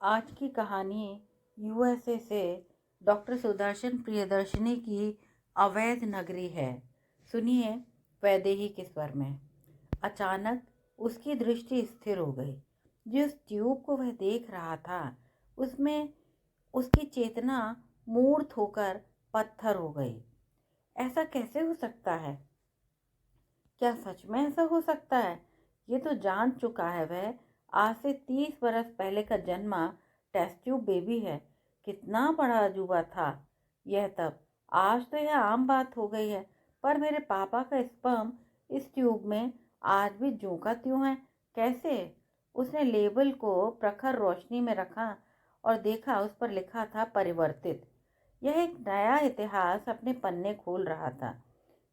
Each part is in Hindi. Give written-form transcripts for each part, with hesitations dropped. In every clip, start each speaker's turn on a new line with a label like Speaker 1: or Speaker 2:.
Speaker 1: आज की कहानी यूएसए से डॉक्टर सुदर्शन प्रियदर्शिनी की अवैध नगरी है। सुनिए वैदेही के स्वर में। अचानक उसकी दृष्टि स्थिर हो गई। जिस ट्यूब को वह देख रहा था उसमें उसकी चेतना मूर्त होकर पत्थर हो गई। ऐसा कैसे हो सकता है? क्या सच में ऐसा हो सकता है? ये तो जान चुका है वह आज से 30 बरस पहले का जन्मा टेस्ट ट्यूब बेबी है। कितना बड़ा अजूबा था यह तब। आज तो यह आम बात हो गई है, पर मेरे पापा का स्पर्म इस ट्यूब में आज भी ज्यों का त्यों है। कैसे? उसने लेबल को प्रखर रोशनी में रखा और देखा, उस पर लिखा था परिवर्तित। यह एक नया इतिहास अपने पन्ने खोल रहा था।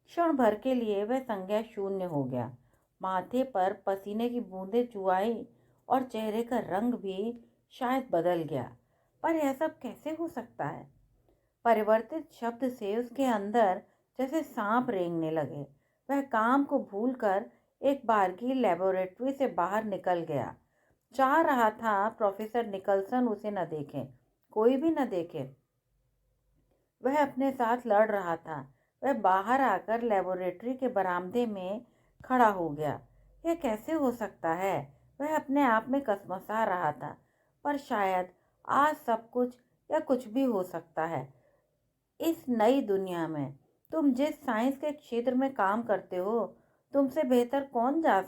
Speaker 1: क्षण भर के लिए वह संज्ञा शून्य हो गया। माथे पर पसीने की बूंदें चुआई और चेहरे का रंग भी शायद बदल गया। पर यह सब कैसे हो सकता है? परिवर्तित शब्द से उसके अंदर जैसे सांप रेंगने लगे। वह काम को भूलकर एक बारगी लेबोरेटरी से बाहर निकल गया। चाह रहा था प्रोफेसर निकलसन उसे न देखे, कोई भी न देखे। वह अपने साथ लड़ रहा था। वह बाहर आकर लेबोरेटरी के बरामदे में खड़ा हो गया। यह कैसे हो सकता है? वह अपने आप में कसमसा रहा था। पर शायद आज सब कुछ या कुछ भी हो सकता है इस नई दुनिया में। तुम जिस साइंस के क्षेत्र में काम करते हो, तुमसे बेहतर कौन जा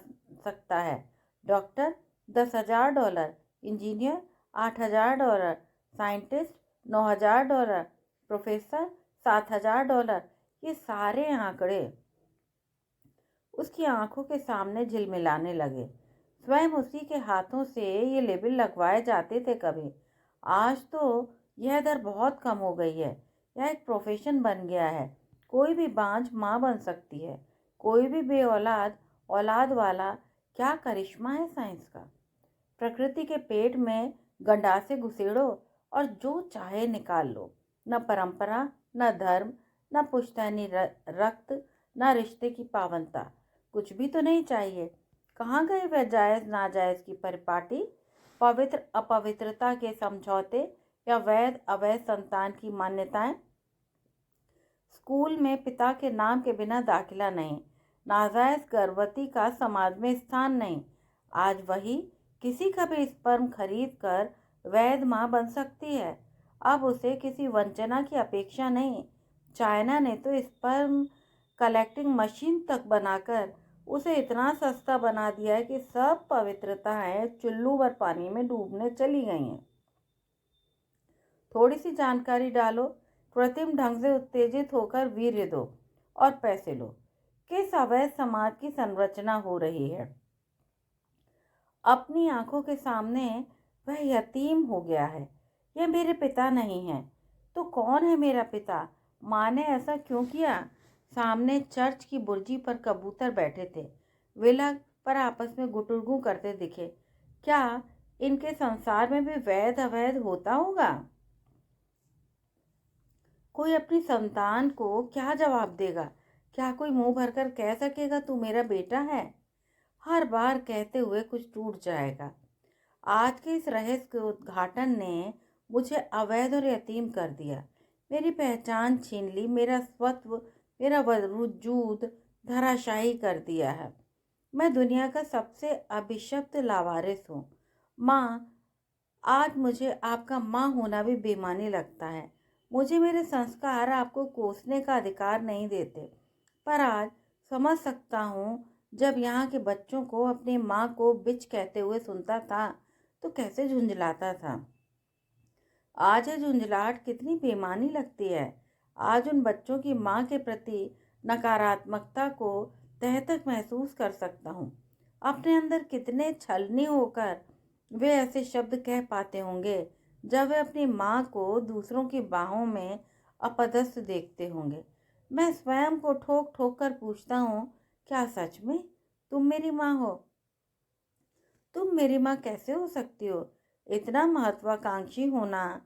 Speaker 1: सकता है? Doctor $10,000, engineer $8,000, scientist $9,000, professor $7,000। ये सारे आंकड़े उसकी आंखों के सामने झिलमिलाने लगे। स्वयं उसी के हाथों से ये लेबल लगवाए जाते थे कभी। आज तो यह दर बहुत कम हो गई है। यह एक प्रोफेशन बन गया है। कोई भी बांझ माँ बन सकती है, कोई भी बेऔलाद औलाद वाला। क्या करिश्मा है साइंस का! प्रकृति के पेट में गंडासे घुसेड़ो और जो चाहे निकाल लो। न परंपरा, न धर्म, न पुश्तैनी रक्त, न रिश्ते की पावनता। कुछ भी तो नहीं चाहिए। कहाँ गए वह जायज नाजायज की परिपाटी, पवित्र अपवित्रता के समझौते या वैध अवैध संतान की मान्यताएं? स्कूल में पिता के नाम के बिना दाखिला नहीं, नाजायज गर्भवती का समाज में स्थान नहीं। आज वही किसी का भी स्पर्म खरीद कर वैध माँ बन सकती है। अब उसे किसी वंचना की अपेक्षा नहीं। चाइना ने तो स्पर्म कलेक्टिंग मशीन तक बनाकर उसे इतना सस्ता बना दिया है कि सब पवित्रताएं चुल्लू भर पानी में डूबने चली गई हैं। थोड़ी सी जानकारी डालो, कृत्रिम ढंग से उत्तेजित होकर वीर्य दो और पैसे लो। किस अवैध समाज की संरचना हो रही है? अपनी आंखों के सामने वह यतीम हो गया है। यह मेरे पिता नहीं है तो कौन है मेरा पिता? माँ ने ऐसा क्यों किया? सामने चर्च की बुर्जी पर कबूतर बैठे थे, विलग पर आपस में गुटुरगू करते दिखे। क्या इनके संसार में भी वैध अवैध होता होगा? कोई अपनी संतान को क्या जवाब देगा? क्या कोई मुंह भरकर कह सकेगा तू मेरा बेटा है? हर बार कहते हुए कुछ टूट जाएगा। आज के इस रहस्य के उद्घाटन ने मुझे अवैध और यतीम कर दिया। मेरी पहचान छीन ली, मेरा स्वत्व, मेरा वजूद धराशायी कर दिया है। मैं दुनिया का सबसे अभिशप्त लावारिस हूँ। माँ, आज मुझे आपका माँ होना भी बेमानी लगता है। मुझे मेरे संस्कार आपको कोसने का अधिकार नहीं देते। पर आज समझ सकता हूँ, जब यहाँ के बच्चों को अपनी माँ को बिच कहते हुए सुनता था तो कैसे झुंझलाता था। आज यह झुंझलाहट कितनी बेमानी लगती है। आज उन बच्चों की माँ के प्रति नकारात्मकता को तह तक महसूस कर सकता हूँ। अपने अंदर कितने छलनी होकर वे ऐसे शब्द कह पाते होंगे जब वे अपनी माँ को दूसरों की बाहों में अपदस्थ देखते होंगे। मैं स्वयं को ठोक ठोक कर पूछता हूँ, क्या सच में तुम मेरी माँ हो? तुम मेरी माँ कैसे हो सकती हो? इतना महत्वाकांक्षी होना,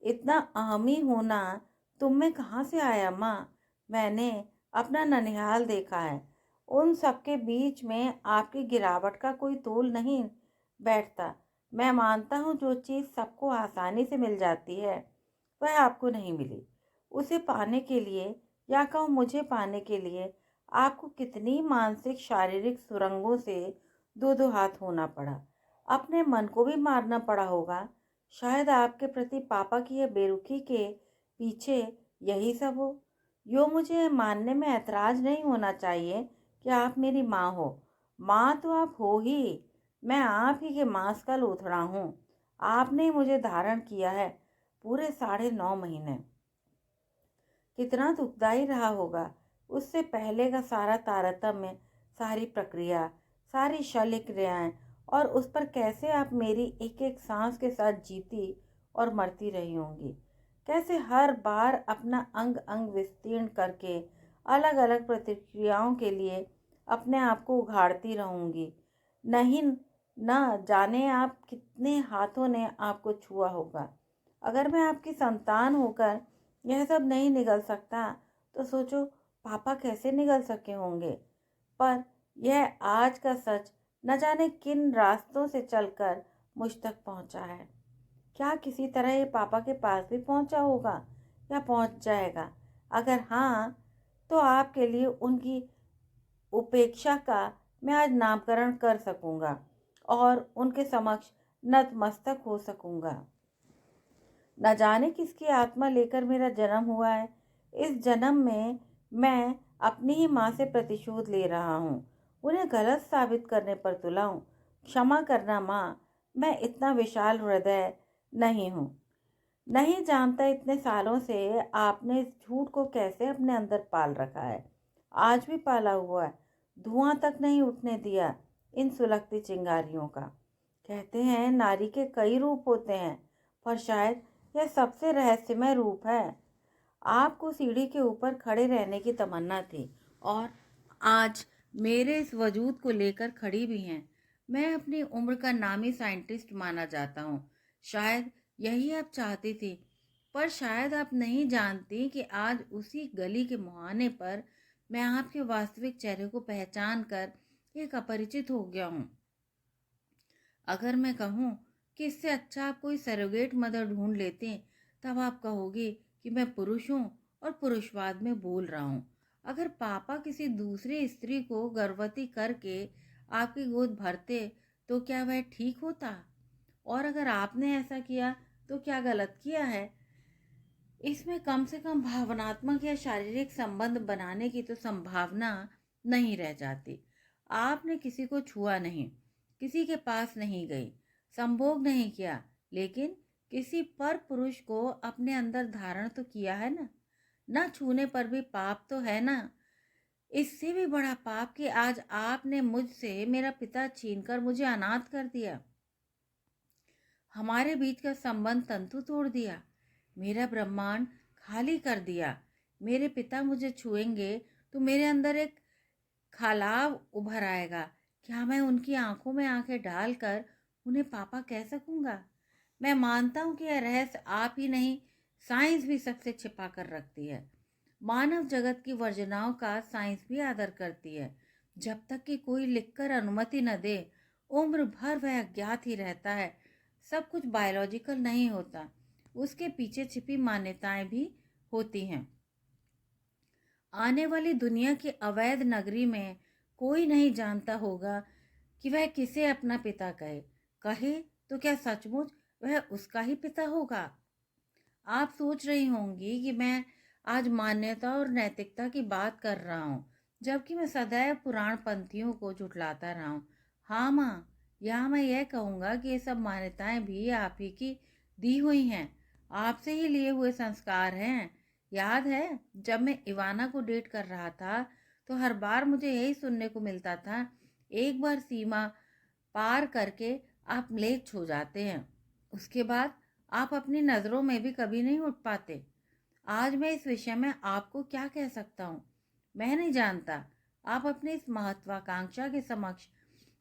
Speaker 1: इतना अहमी होना तुम में कहाँ से आया माँ? मैंने अपना ननिहाल देखा है। उन सबके बीच में आपकी गिरावट का कोई तोल नहीं बैठता। मैं मानता हूँ जो चीज़ सबको आसानी से मिल जाती है वह आपको नहीं मिली। उसे पाने के लिए या कहूँ मुझे पाने के लिए आपको कितनी मानसिक शारीरिक सुरंगों से दो दो हाथ होना पड़ा। अपने मन को भी मारना पड़ा होगा। शायद आपके प्रति पापा की यह बेरुखी के पीछे यही सब हो। यो मुझे मानने में ऐतराज नहीं होना चाहिए कि आप मेरी माँ हो। माँ तो आप हो ही। मैं आप ही के मांस का लोथड़ा हूँ। आपने ही मुझे धारण किया है पूरे 9.5 महीने। कितना दुखदाई रहा होगा उससे पहले का सारा तारतम्य, सारी प्रक्रिया, सारी शल्य क्रियाएं, और उस पर कैसे आप मेरी एक एक सांस के साथ जीती और मरती रही होंगी। कैसे हर बार अपना अंग अंग विस्तीर्ण करके अलग अलग प्रतिक्रियाओं के लिए अपने आप को उघाड़ती रहूंगी। नहीं, न जाने आप कितने हाथों ने आपको छुआ होगा। अगर मैं आपकी संतान होकर यह सब नहीं निगल सकता तो सोचो पापा कैसे निगल सके होंगे। पर यह आज का सच न जाने किन रास्तों से चलकर मुझ तक पहुंचा है। क्या किसी तरह ये पापा के पास भी पहुंचा होगा या पहुंच जाएगा? अगर हाँ, तो आपके लिए उनकी उपेक्षा का मैं आज नामकरण कर सकूंगा और उनके समक्ष नतमस्तक हो सकूंगा। न जाने किसकी आत्मा लेकर मेरा जन्म हुआ है। इस जन्म में मैं अपनी ही माँ से प्रतिशोध ले रहा हूँ। उन्हें गलत साबित करने पर तुला हूँ। क्षमा करना माँ, मैं इतना विशाल हृदय नहीं हूँ। नहीं जानता इतने सालों से आपने इस झूठ को कैसे अपने अंदर पाल रखा है। आज भी पाला हुआ है। धुआं तक नहीं उठने दिया इन सुलगती चिंगारियों का। कहते हैं नारी के कई रूप होते हैं, पर शायद यह सबसे रहस्यमय रूप है। आपको सीढ़ी के ऊपर खड़े रहने की तमन्ना थी और आज मेरे इस वजूद को लेकर खड़ी भी हैं। मैं अपनी उम्र का नामी साइंटिस्ट माना जाता हूँ। शायद यही आप चाहती थी, पर शायद आप नहीं जानती कि आज उसी गली के मुहाने पर मैं आपके वास्तविक चेहरे को पहचान कर एक अपरिचित हो गया हूँ। अगर मैं कहूँ कि इससे अच्छा आप कोई सरोगेट मदर ढूंढ लेते, तब आप कहोगे कि मैं पुरुष हूँ और पुरुषवाद में बोल रहा हूँ। अगर पापा किसी दूसरी स्त्री को गर्भवती करके आपकी गोद भरते तो क्या वह ठीक होता? और अगर आपने ऐसा किया तो क्या गलत किया है? इसमें कम से कम भावनात्मक या शारीरिक संबंध बनाने की तो संभावना नहीं रह जाती। आपने किसी को छुआ नहीं, किसी के पास नहीं गई, संभोग नहीं किया, लेकिन किसी पर पुरुष को अपने अंदर धारण तो किया है ना। न छूने पर भी पाप तो है ना। इससे भी बड़ा पाप कि आज आपने मुझसे मेरा पिता छीनकर मुझे अनाथ कर दिया। हमारे बीच का संबंध तंतु तोड़ दिया, मेरा ब्रह्मांड खाली कर दिया। मेरे पिता मुझे छुएंगे तो मेरे अंदर एक खालाव उभर आएगा। क्या मैं उनकी आंखों में आंखें डालकर उन्हें पापा कह सकूंगा? मैं मानता हूँ कि यह रहस्य आप ही नहीं, साइंस भी सबसे छिपा कर रखती है। मानव जगत की वर्जनाओं का साइंस भी आदर करती है। जब तक कि कोई लिखकर अनुमति न दे, उम्र भर वह अज्ञात ही रहता है। सब कुछ बायोलॉजिकल नहीं होता, उसके पीछे छिपी मान्यताएं भी होती हैं। आने वाली दुनिया की अवैध नगरी में कोई नहीं जानता होगा कि वह किसे अपना पिता कहे। कहे तो क्या सचमुच वह उसका ही पिता होगा? आप सोच रही होंगी कि मैं आज मान्यता और नैतिकता की बात कर रहा हूँ, जबकि मैं सदैव पुराण पंथियों को झुठलाता रहा हूँ। हाँ माँ, यहाँ मैं यह कहूँगा कि ये सब मान्यताएं भी आप ही की दी हुई हैं, आपसे ही लिए हुए संस्कार हैं। याद है जब मैं इवाना को डेट कर रहा था तो हर बार मुझे यही सुनने को मिलता था, एक बार सीमा पार करके आप म्लेच्छ हो जाते हैं, उसके बाद आप अपनी नज़रों में भी कभी नहीं उठ पाते। आज मैं इस विषय में आपको क्या कह सकता हूँ मैं नहीं जानता। आप अपनी इस महत्वाकांक्षा के समक्ष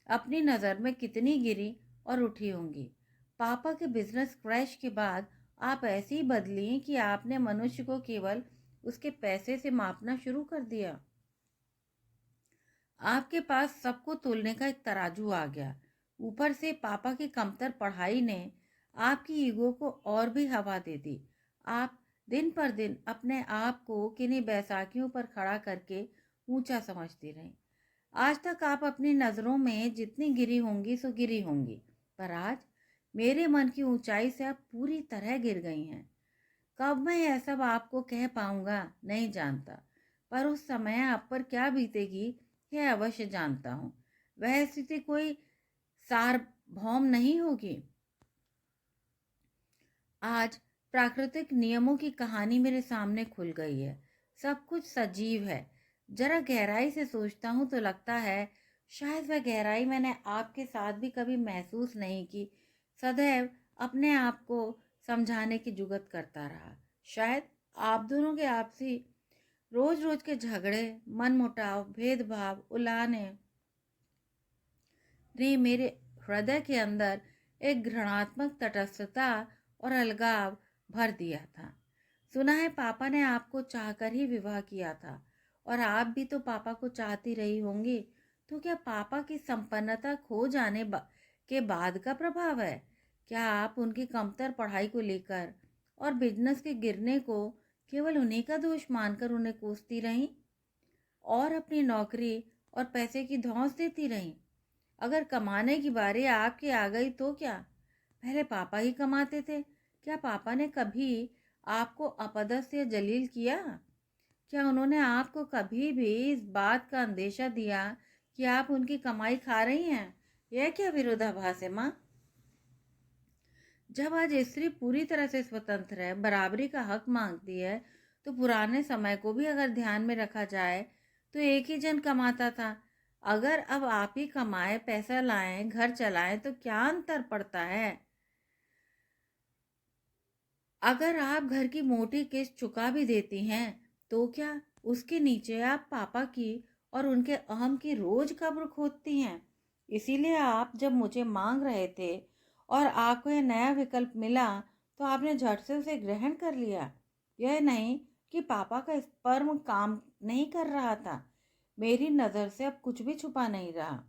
Speaker 1: अपनी नज़र में कितनी गिरी और उठी होंगी। पापा के बिजनेस क्रैश के बाद आप ऐसी बदली कि आपने मनुष्य को केवल उसके पैसे से मापना शुरू कर दिया। आपके पास सबको तोलने का एक तराजू आ गया। ऊपर से पापा की कमतर पढ़ाई ने आपकी ईगो को और भी हवा दे दी। आप दिन पर दिन अपने आप को किन्हीं बैसाखियों पर खड़ा करके ऊंचा समझती रहीं। आज तक आप अपनी नज़रों में जितनी गिरी होंगी सो गिरी होंगी, पर आज मेरे मन की ऊंचाई से आप पूरी तरह गिर गई हैं। कब मैं यह सब आपको कह पाऊंगा नहीं जानता, पर उस समय आप पर क्या बीतेगी यह अवश्य जानता हूँ। वह स्थिति कोई सार्वभौम नहीं होगी। आज प्राकृतिक नियमों की कहानी मेरे सामने खुल गई है। सब कुछ सजीव है। जरा गहराई से सोचता हूँ तो लगता है शायद वह गहराई मैंने आपके साथ भी कभी महसूस नहीं की। सदैव अपने आप को समझाने की जुगत करता रहा। शायद आप दोनों के आपसी रोज रोज के झगड़े, मनमुटाव, भेदभाव, उलाहने ने मेरे हृदय के अंदर एक घृणात्मक तटस्थता और अलगाव भर दिया था। सुना है पापा ने आपको चाहकर ही विवाह किया था, और आप भी तो पापा को चाहती रही होंगी। तो क्या पापा की संपन्नता खो जाने के बाद का प्रभाव है? क्या आप उनकी कमतर पढ़ाई को लेकर और बिजनेस के गिरने को केवल उन्हीं का दोष मानकर उन्हें कोसती रहीं और अपनी नौकरी और पैसे की धौंस देती रहीं? अगर कमाने की बारी आपकी आ गई तो क्या? पहले पापा ही कमाते थे। क्या पापा ने कभी आपको अपदस्थ या जलील किया? क्या उन्होंने आपको कभी भी इस बात का अंदेशा दिया कि आप उनकी कमाई खा रही हैं? यह क्या विरोधाभास है माँ? जब आज स्त्री पूरी तरह से स्वतंत्र है, बराबरी का हक मांगती है, तो पुराने समय को भी अगर ध्यान में रखा जाए तो एक ही जन कमाता था। अगर अब आप ही कमाएं, पैसा लाएं, घर चलाएं तो क्या अंतर पड़ता है? अगर आप घर की मोटी किस्त चुका भी देती हैं तो क्या उसके नीचे आप पापा की और उनके अहम की रोज कब्र खोदती हैं? इसीलिए आप जब मुझे मांग रहे थे और आपको यह नया विकल्प मिला तो आपने झट से उसे ग्रहण कर लिया। यह नहीं कि पापा का स्पर्म काम नहीं कर रहा था। मेरी नज़र से अब कुछ भी छुपा नहीं रहा।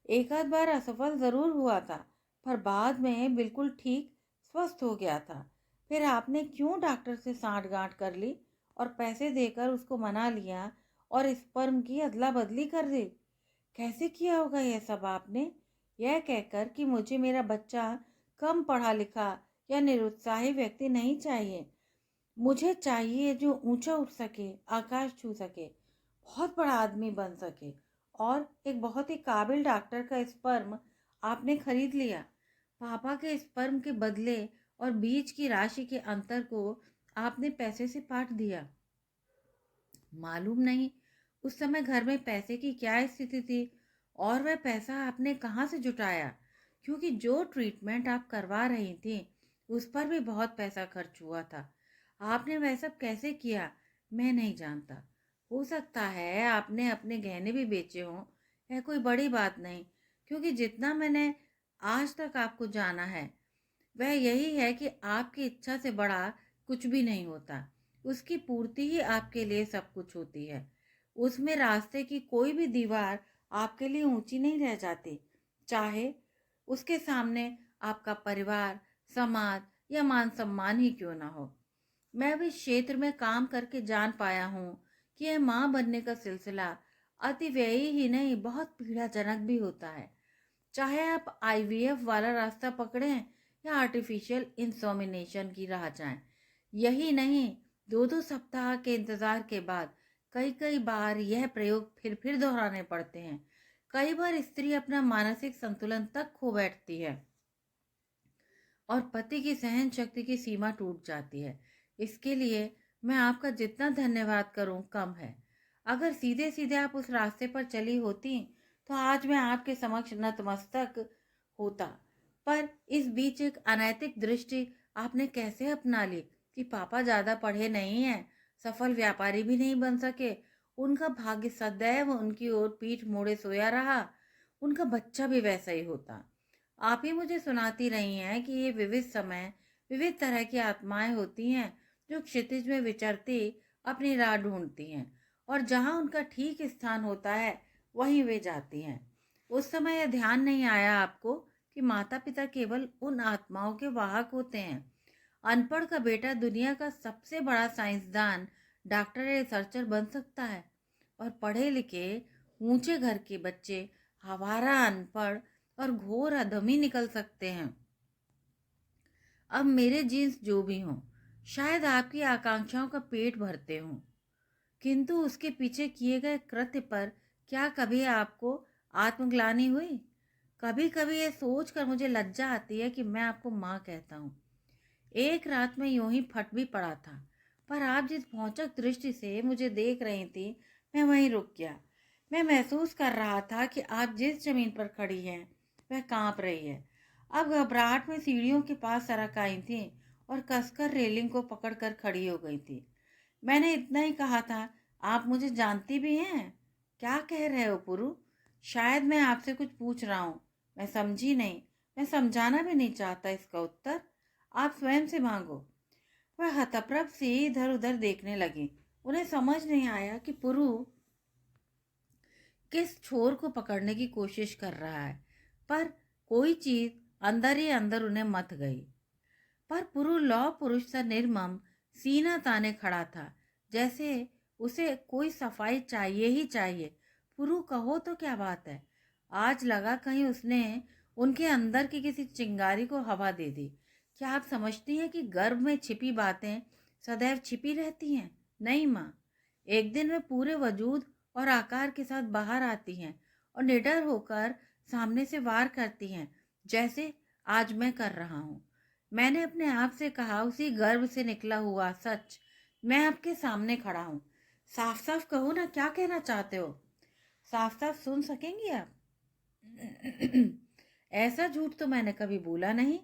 Speaker 1: एक आध बार असफल ज़रूर हुआ था, पर बाद में बिल्कुल ठीक स्वस्थ हो गया था। फिर आपने क्यों डॉक्टर से सांठ-गांठ कर ली और पैसे देकर उसको मना लिया और स्पर्म की अदला बदली कर दी? कैसे किया होगा यह सब आपने? यह कहकर कि मुझे मेरा बच्चा कम पढ़ा लिखा या निरुत्साही व्यक्ति नहीं चाहिए। मुझे चाहिए जो ऊंचा उठ सके, आकाश छू सके, बहुत बड़ा आदमी बन सके। और एक बहुत ही काबिल डॉक्टर का स्पर्म आपने खरीद लिया। पापा के स्पर्म के बदले और बीज की राशि के अंतर को आपने पैसे से पाट दिया। मालूम नहीं उस समय घर में पैसे की क्या स्थिति थी और वह पैसा आपने कहाँ से जुटाया, क्योंकि जो ट्रीटमेंट आप करवा रही थी उस पर भी बहुत पैसा खर्च हुआ था। आपने वह सब कैसे किया मैं नहीं जानता। हो सकता है आपने अपने गहने भी बेचे हों। यह कोई बड़ी बात नहीं, क्योंकि जितना मैंने आज तक आपको जाना है वह यही है कि आपकी इच्छा से बड़ा कुछ भी नहीं होता। उसकी पूर्ति ही आपके लिए सब कुछ होती है। उसमें रास्ते की कोई भी दीवार आपके लिए ऊंची नहीं रह जाती, चाहे उसके सामने आपका परिवार, समाज या मान सम्मान ही क्यों ना हो। मैं भी क्षेत्र में काम करके जान पाया हूँ कि यह माँ बनने का सिलसिला अतिव्ययी ही नहीं बहुत पीड़ाजनक भी होता है। चाहे आप आईवीएफ वाला रास्ता पकड़ें या आर्टिफिशियल इंसेमिनेशन की राह जाएं। यही नहीं, 2-2 सप्ताह के इंतजार के बाद कई कई बार यह प्रयोग फिर दोहराने पड़ते हैं। कई बार स्त्री अपना मानसिक संतुलन तक खो बैठती है और पति की सहन शक्ति की सीमा टूट जाती है। इसके लिए मैं आपका जितना धन्यवाद करूं कम है। अगर सीधे सीधे आप उस रास्ते पर चली होती तो आज मैं आपके समक्ष नतमस्तक होता। पर इस बीच एक अनैतिक दृष्टि आपने कैसे अपना ली कि पापा ज़्यादा पढ़े नहीं हैं, सफल व्यापारी भी नहीं बन सके, उनका भाग्य सदैव उनकी ओर पीठ मोड़े सोया रहा, उनका बच्चा भी वैसा ही होता। आप ही मुझे सुनाती रही हैं कि ये विविध समय, विविध तरह की आत्माएं होती हैं जो क्षितिज में विचरती अपनी राह ढूंढती हैं और जहां उनका ठीक स्थान होता है वहीं वे जाती हैं। उस समय यह ध्यान नहीं आया आपको कि माता पिता केवल उन आत्माओं के वाहक होते हैं। अनपढ़ का बेटा दुनिया का सबसे बड़ा साइंसदान, डॉक्टर या रिसर्चर बन सकता है, और पढ़े लिखे ऊंचे घर के बच्चे आवारा, अनपढ़ और घोर अधमी निकल सकते हैं। अब मेरे जीन्स जो भी हों, शायद आपकी आकांक्षाओं का पेट भरते हों, किंतु उसके पीछे किए गए कृत्य पर क्या कभी आपको आत्मग्लानि हुई? कभी कभी ये सोच कर मुझे लज्जा आती है कि मैं आपको माँ कहता हूँ। एक रात में यूं ही फट भी पड़ा था, पर आप जिस भौचक दृष्टि से मुझे देख रही थी, मैं वहीं रुक गया। मैं महसूस कर रहा था कि आप जिस जमीन पर खड़ी हैं वह कांप रही है। अब घबराहट में सीढ़ियों के पास सरक आई थी और कसकर रेलिंग को पकड़कर खड़ी हो गई थी। मैंने इतना ही कहा था, आप मुझे जानती भी हैं? क्या कह रहे हो पुरु? शायद मैं आपसे कुछ पूछ रहा हूँ। मैं समझी नहीं। मैं समझाना भी नहीं चाहता इसका उत्तर। आप स्वयं से मांगो। वह हतप्रभ से इधर उधर देखने लगी। उन्हें समझ नहीं आया कि पुरु किस छोर को पकड़ने की कोशिश कर रहा है, पर कोई चीज अंदर ही अंदर उन्हें मथ गई। पर पुरु लौ पुरुष सा निर्मम सीना ताने खड़ा था, जैसे उसे कोई सफाई चाहिए ही चाहिए। पुरु, कहो तो क्या बात है? आज लगा कहीं उसने उनके अंदर की किसी चिंगारी को हवा दे दी। क्या आप समझती हैं कि गर्भ में छिपी बातें सदैव छिपी रहती हैं? नहीं माँ, एक दिन वे पूरे वजूद और आकार के साथ बाहर आती हैं और निडर होकर सामने से वार करती हैं, जैसे आज मैं कर रहा हूँ। मैंने अपने आप से कहा, उसी गर्भ से निकला हुआ सच मैं आपके सामने खड़ा हूँ। साफ साफ कहो ना, क्या कहना चाहते हो? साफ साफ सुन सकेंगी आप? ऐसा झूठ तो मैंने कभी बोला नहीं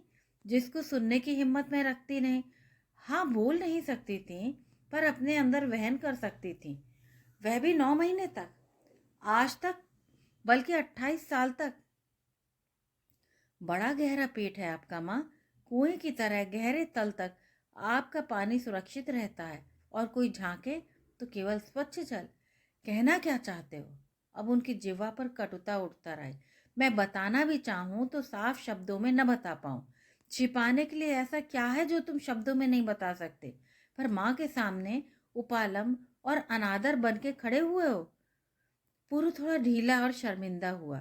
Speaker 1: जिसको सुनने की हिम्मत मैं रखती नहीं। हाँ, बोल नहीं सकती थी, पर अपने अंदर वहन कर सकती थी, वह भी 9 महीने तक, आज तक, बल्कि 28 साल तक। बड़ा गहरा पेट है आपका माँ, कुएं की तरह गहरे तल तक आपका पानी सुरक्षित रहता है, और कोई झांके तो केवल स्वच्छ जल। कहना क्या चाहते हो? अब उनकी जिह्वा पर कटुता उठता रहे। मैं बताना भी चाहूं तो साफ शब्दों में न बता पाऊं। छिपाने के लिए ऐसा क्या है जो तुम शब्दों में नहीं बता सकते? पर माँ के सामने उपालम और अनादर बन के खड़े हुए हो। पुरु थोड़ा ढीला और शर्मिंदा हुआ,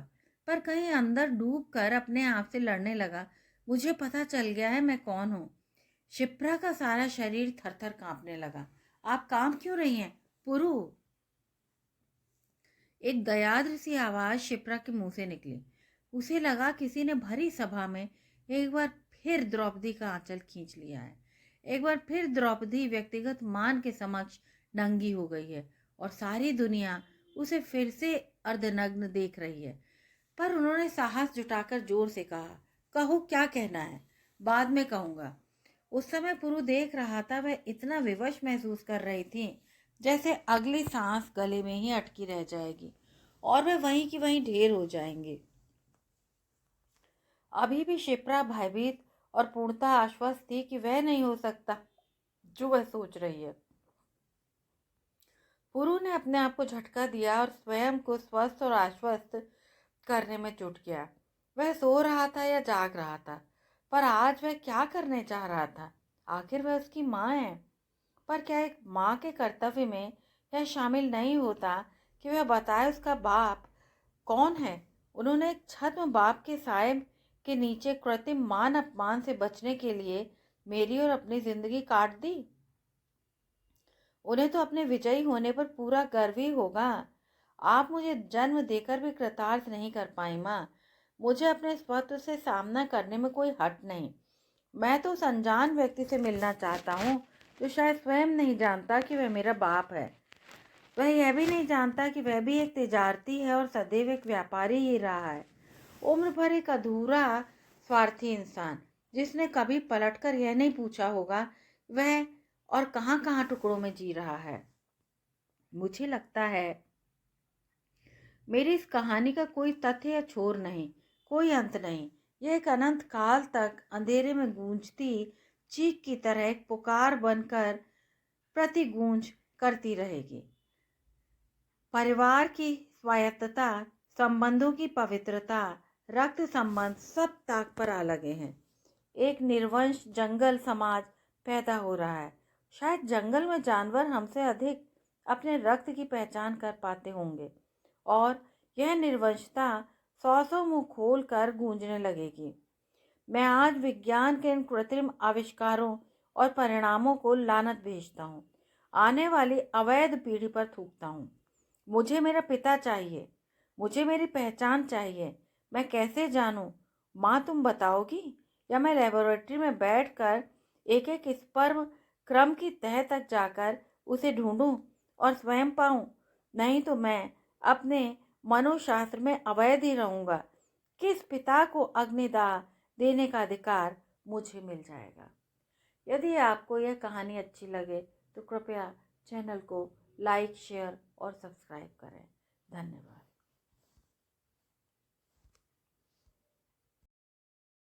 Speaker 1: पर कहीं अंदर डूब कर अपने आप से लड़ने लगा। मुझे पता चल गया है मैं कौन हूँ। शिप्रा का सारा शरीर थर थर कांपने लगा। आप कांप क्यों रही हैं पुरु? एक दयाद्र सी आवाज शिप्रा के मुंह से निकली। उसे लगा किसी ने भरी सभा में एक बार फिर द्रौपदी का आंचल खींच लिया है। एक बार फिर द्रौपदी व्यक्तिगत मान के समक्ष नंगी हो गई है, और सारी दुनिया उसे फिर से अर्धनग्न देख रही है। पर उन्होंने साहस जुटाकर जोर से कहा, कहो क्या कहना है? बाद में कहूंगा। उस समय पुरु देख रहा था, वह इतना विवश महसूस कर रही थी जैसे अगली सांस गले में ही अटकी रह जाएगी और वह वहीं की वहीं ढेर हो जाएंगे। अभी भी शिप्रा भयभीत और पूर्णतः आश्वस्त थी कि वह नहीं हो सकता जो वह सोच रही है। पुरु ने अपने आप को झटका दिया और स्वयं को स्वस्थ और आश्वस्त करने में जुट गया। वह सो रहा था या जाग रहा था, पर आज वह क्या करने चाह रहा था? आखिर वह उसकी माँ है, पर क्या एक माँ के कर्तव्य में यह शामिल नहीं होता कि वह बताए उसका बाप कौन है? उन्होंने एक छद्म बाप के साए के नीचे कृत्रिम मान अपमान से बचने के लिए मेरी और अपनी जिंदगी काट दी। उन्हें तो अपने विजयी होने पर पूरा गर्व ही होगा। आप मुझे जन्म देकर भी कृतार्थ नहीं कर पाई माँ। मुझे अपने स्वत्व से सामना करने में कोई हट नहीं। मैं तो उस अनजान व्यक्ति से मिलना चाहता हूँ जो शायद स्वयं नहीं जानता कि वह मेरा बाप है। वह यह भी नहीं जानता कि वह भी एक तिजारती है और सदैव एक व्यापारी ही रहा है। उम्र भर एक अधूरा स्वार्थी इंसान, जिसने कभी पलटकर यह नहीं पूछा होगा वह और कहाँ कहाँ टुकड़ों में जी रहा है। मुझे लगता है मेरी इस कहानी का कोई तथ्य या छोर नहीं, कोई अंत नहीं। यह एक अनंत काल तक अंधेरे में गूंजती चीख की तरह एक पुकार बनकर प्रतिगूंज करती रहेगी। परिवार की स्वायत्तता संबंधों की पवित्रता, रक्त संबंध सब ताक पर आ लगे हैं। एक निर्वंश जंगल समाज पैदा हो रहा है। शायद जंगल में जानवर हमसे अधिक अपने रक्त की पहचान कर पाते होंगे और यह निर्वंशता सौ सौ मुंह खोल कर गूंजने लगेगी। मैं आज विज्ञान के इन कृत्रिम आविष्कारों और परिणामों को लानत भेजता हूँ। आने वाली अवैध पीढ़ी पर थूकता हूँ। मुझे मेरा पिता चाहिए, मुझे मेरी पहचान चाहिए। मैं कैसे जानूं? माँ तुम बताओगी, या मैं लेबोरेटरी में बैठकर एक एक स्पर्म क्रम की तह तक जाकर उसे ढूंढूं और स्वयं पाऊं? नहीं तो मैं अपने मनोशास्त्र में अवैध ही रहूंगा। किस पिता को अग्निदाह देने का अधिकार मुझे मिल जाएगा? यदि आपको यह कहानी अच्छी लगे तो कृपया चैनल को लाइक, शेयर और सब्सक्राइब करें। धन्यवाद।